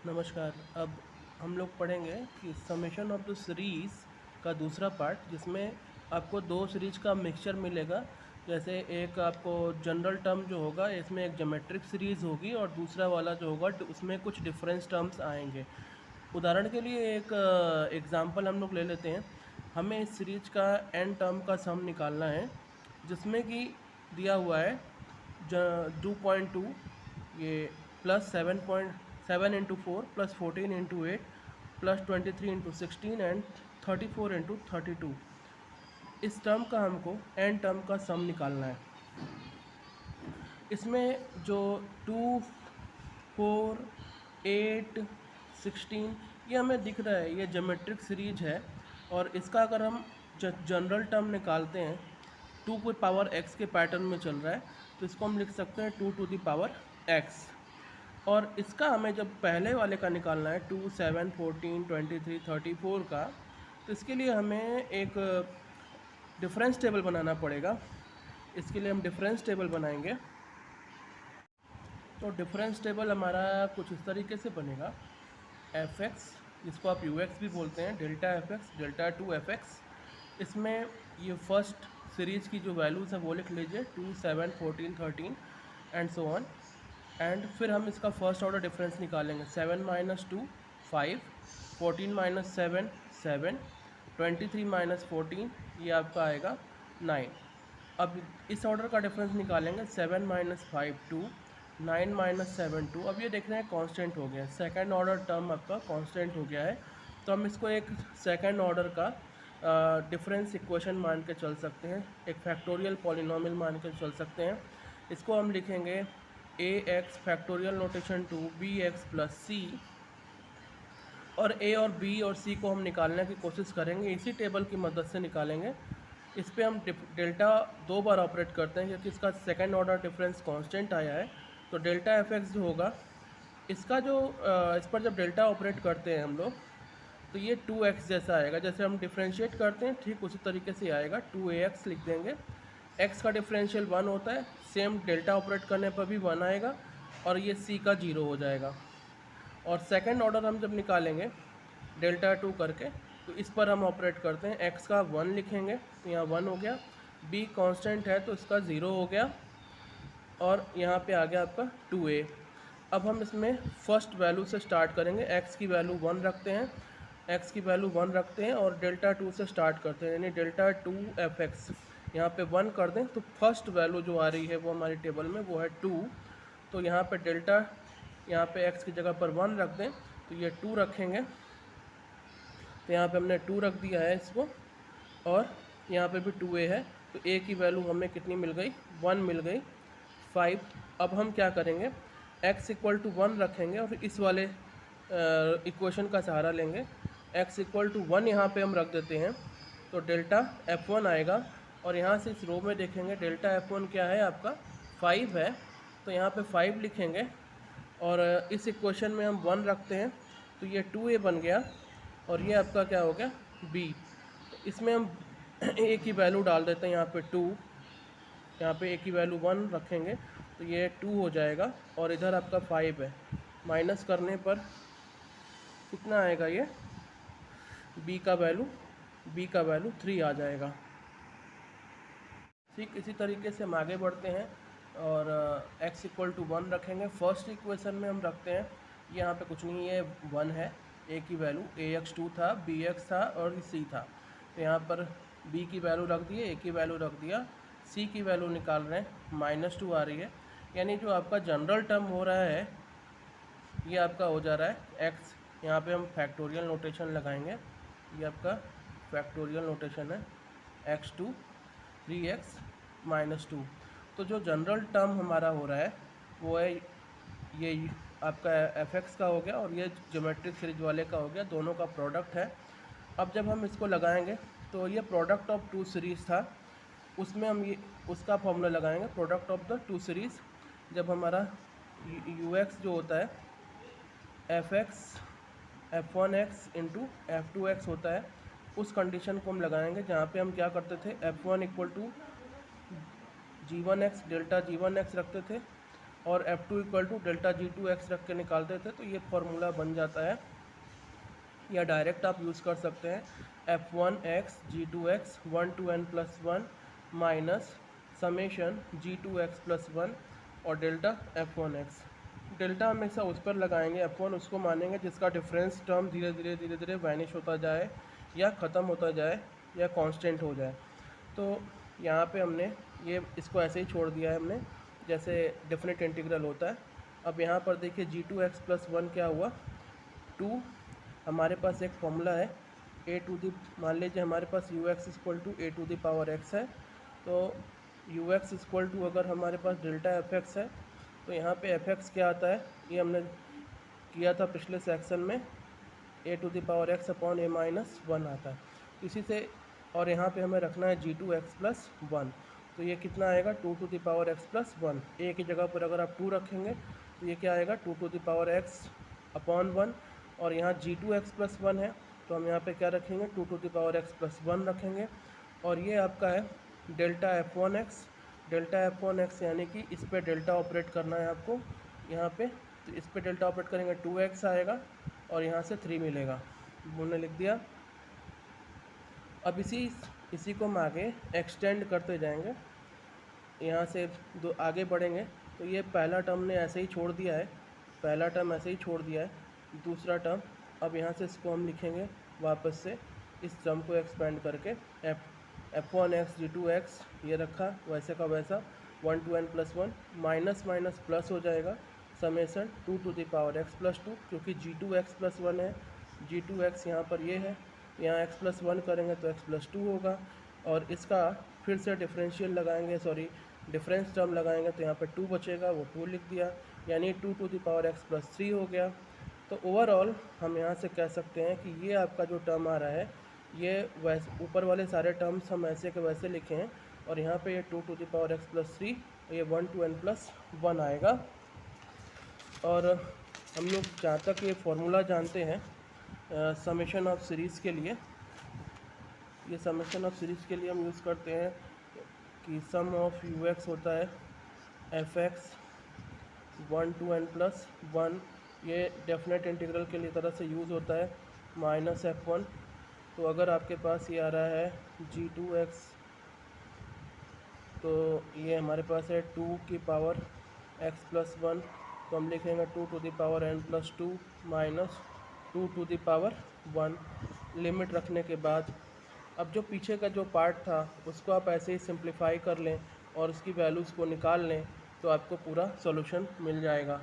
नमस्कार। अब हम लोग पढ़ेंगे कि समेशन ऑफ द सीरीज़ का दूसरा पार्ट, जिसमें आपको दो सीरीज का मिक्सचर मिलेगा। जैसे एक आपको जनरल टर्म जो होगा, इसमें एक ज्योमेट्रिक सीरीज़ होगी और दूसरा वाला जो होगा उसमें कुछ डिफरेंस टर्म्स आएंगे। उदाहरण के लिए एक एग्ज़ाम्पल हम लोग ले लेते हैं। हमें इस सीरीज का एन टर्म का सम निकालना है, जिसमें कि दिया हुआ है 2.2, ये +7.7 × 4 +14 × 8 +23 × 16 एंड 34 × 32। इस टर्म का हमको एन टर्म का सम निकालना है। इसमें जो 2, 4, 8, 16 ये हमें दिख रहा है, ये ज्योमेट्रिक सीरीज है। और इसका अगर हम जनरल टर्म निकालते हैं, 2 की पावर x के पैटर्न में चल रहा है, तो इसको हम लिख सकते हैं 2 टू द पावर x। और इसका हमें जब पहले वाले का निकालना है 2, 7, 14, 23, 34 का, तो इसके लिए हमें एक डिफरेंस टेबल बनाना पड़ेगा। इसके लिए हम डिफरेंस टेबल बनाएंगे। तो डिफरेंस टेबल हमारा कुछ इस तरीके से बनेगा। fx, जिसको आप ux भी बोलते हैं, डेल्टा fx, डेल्टा 2fx। इसमें ये फर्स्ट सीरीज़ की जो वैल्यूज़ है वो लिख लीजिए, 2, 7, 14, 13 एंड सो ऑन। एंड फिर हम इसका फर्स्ट ऑर्डर डिफरेंस निकालेंगे। 7 - 2 5, 14 - 7 7, 23 - 14 ये आपका आएगा 9। अब इस ऑर्डर का डिफरेंस निकालेंगे। 7 - 5 2, 9 - 7 2। अब ये देख रहे हैं कांस्टेंट हो गया, सेकंड ऑर्डर टर्म आपका कांस्टेंट हो गया है। तो हम इसको एक सेकंड ऑर्डर का डिफरेंस इक्वेशन मान के चल सकते हैं, एक फैक्टोरियल पॉलिनोमियल मान के चल सकते हैं। इसको हम लिखेंगे ax factorial notation to bx + c। और a और b और c को हम निकालने की कोशिश करेंगे, इसी टेबल की मदद से निकालेंगे। इस पर हम डेल्टा 2 बार ऑपरेट करते हैं, क्योंकि इसका सेकंड ऑर्डर डिफरेंस कांस्टेंट आया है। तो डेल्टा fx जो होगा, इसका जो इस पर जब डेल्टा ऑपरेट करते हैं हम लोग, तो ये 2x जैसा आएगा। जैसे हम डिफ्रेंशिएट करते हैं ठीक उसी तरीके से आएगा। 2ax लिख देंगे। x का डिफरेंशियल 1 होता है, सेम डेल्टा ऑपरेट करने पर भी 1 आएगा, और ये c का 0 हो जाएगा। और सेकंड ऑर्डर हम जब निकालेंगे डेल्टा 2 करके, तो इस पर हम ऑपरेट करते हैं। x का 1 लिखेंगे, तो यहाँ 1 हो गया। b कांस्टेंट है तो इसका 0 हो गया, और यहाँ पे आ गया आपका 2a। अब हम इसमें फर्स्ट वैल्यू से स्टार्ट करेंगे। x की वैल्यू 1 रखते हैं, x की वैल्यू 1 रखते हैं और डेल्टा 2 से स्टार्ट करते हैं, यानी डेल्टा 2fx यहाँ पे 1 कर दें। तो फर्स्ट वैल्यू जो आ रही है वो हमारी टेबल में वो है 2। तो यहाँ पे डेल्टा, यहाँ पे x की जगह पर 1 रख दें, तो ये 2 रखेंगे। तो यहाँ पे हमने 2 रख दिया है इसको, और यहाँ पे भी 2a है। तो a की वैल्यू हमें कितनी मिल गई? 1 मिल गई, 5। अब हम क्या करेंगे, x = 1 रखेंगे और इस वाले इक्वेशन का सहारा लेंगे। x = 1 यहाँ पे हम रख देते हैं, तो डेल्टा f1 आएगा। और यहाँ से इस रो में देखेंगे डेल्टा f1 क्या है आपका? 5 है। तो यहाँ पे 5 लिखेंगे, और इस इक्वेशन में हम 1 रखते हैं, तो ये 2a बन गया। और ये आपका क्या हो गया? b। तो इसमें हम a की वैल्यू डाल देते हैं, यहाँ पे 2, यहाँ पे a की वैल्यू 1 रखेंगे, तो ये 2 हो जाएगा। और इधर आपका 5 है, माइनस करने पर कितना आएगा? ये b का वैल्यू 3 आ जाएगा। ठीक इसी तरीके से हम आगे बढ़ते हैं, और x = 1 रखेंगे। फर्स्ट इक्वेशन में हम रखते हैं, यहाँ पे कुछ नहीं है, 1 है। a की वैल्यू ax 2 था, bx था और c था। तो यहाँ पर b की वैल्यू रख दिए, a की वैल्यू रख दिया, c की वैल्यू निकाल रहे हैं, -2 आ रही है। यानी जो आपका जनरल टर्म हो रहा है ये आपका हो जा रहा है x। यहाँ पे हम फैक्टोरियल नोटेशन लगाएंगे, ये आपका फैक्टोरियल नोटेशन है, x2 3x - 2। तो जो जनरल टर्म हमारा हो रहा है वो है ये आपका fx का हो गया, और ये ज्योमेट्रिक सीरीज वाले का हो गया, दोनों का प्रोडक्ट है। अब जब हम इसको लगाएंगे, तो ये प्रोडक्ट ऑफ 2 सीरीज़ था, उसमें हम ये उसका फॉर्मूला लगाएंगे, प्रोडक्ट ऑफ द 2 सीरीज़। जब हमारा ux जो होता है f(x) f1x × f2x होता है, उस कंडीशन को हम लगाएंगे, जहाँ पे हम क्या करते थे, f1 = g1x डेल्टा g1x रखते थे, और F2 equal to delta G2x रख के निकालते थे, तो ये फार्मूला बन जाता है। या डायरेक्ट आप यूज़ कर सकते हैं F1x G2x 1 to n plus 1 minus summation G2x plus 1 और डेल्टा F1x। डेल्टा हमेशा उस पर लगाएंगे, F1 उसको मानेंगे जिसका डिफरेंस टर्म धीरे धीरे वैनिश होता जाए या ख़त्म होता जाए या कांस्टेंट हो जाए। तो यहाँ पे हमने ये इसको ऐसे ही छोड़ दिया है हमने, जैसे डेफिनेट इंटीग्रल होता है। अब यहाँ पर देखिए G2x प्लस 1 क्या हुआ, 2। हमारे पास एक फॉर्मूला है a टू दी, मान लीजिए हमारे पास ux equal to a to the power x है, तो ux इक्वल टू अगर हमारे पास डेल्टा fx है, तो यहाँ पे fx क्या आता है, ये हमने किया था पिछले सेक्शन में, a to the power x upon a minus 1 आता है। इसी से और यहाँ पे हमें रखना है G2x प्लस 1, तो ये कितना आएगा 2 to the power x plus 1। a की जगह पर अगर आप 2 रखेंगे तो ये क्या आएगा 2 to the power x upon 1, और यहाँ G2x प्लस 1 है तो हम यहाँ पे क्या रखेंगे 2 to the power x plus 1 रखेंगे। और ये आपका है डेल्टा F1x, डेल्टा F1x यानी कि इस पे डेल्टा ऑपरेट करना है आपको यहाँ पे, तो इस पे डेल्टा ऑपरेट करेंगे 2x आएगा और यहाँ से 3 मिलेगा, हमने लिख दिया। अब इसी को हम आगे एक्सटेंड करते जाएंगे, यहाँ से दो आगे बढ़ेंगे, तो ये पहला टर्म ने ऐसे ही छोड़ दिया है, पहला टर्म ऐसे ही छोड़ दिया है, दूसरा टर्म अब यहाँ से इसको हम लिखेंगे वापस से इस टर्म को एक्सपेंड करके F1x G2x ये रखा वैसे का वैसा 1 to n plus 1 minus minus plus हो जाएगा summation 2 to the power x plus 2, क्योंकि G2x प्लस 1 है, G2x यहाँ पर ये है, यहाँ x प्लस 1 करेंगे तो x प्लस 2 होगा, और इसका फिर से डिफरेंशियल लगाएंगे, सॉरी डिफरेंस टर्म लगाएंगे तो यहाँ पर 2 बचेगा, वो 2 लिख दिया, यानी 2 to the power x plus 3 हो गया। तो ओवरऑल हम यहाँ से कह सकते हैं कि ये आपका जो टर्म आ रहा है, ये वैसे ऊपर वाले सारे टर्म्स हम ऐसे के वैसे लिखे हैं, और यहाँ पे ये 2 to the power x plus 3, ये 1 to n प्लस 1 आएगा। और हम लोग जहाँ तक ये फार्मूला जानते हैं समेशन ऑफ सीरीज़ के लिए, ये समेशन ऑफ सीरीज़ के लिए हम यूज़ करते हैं कि सम ऑफ ux होता है fx 1 to n प्लस 1, ये डेफिनेट इंटीग्रल के लिए तरह से यूज़ होता है माइनस F1। तो अगर आपके पास ये आ रहा है G2x, तो ये हमारे पास है 2 की पावर x प्लस 1, तो हम लिखेंगे 2 to the power n plus 2 minus 2 to the power 1 limit रखने के बाद। अब जो पीछे का जो पार्ट था उसको आप ऐसे ही सिंप्लीफाई कर लें और उसकी वैल्यूज़ को निकाल लें, तो आपको पूरा सॉल्यूशन मिल जाएगा।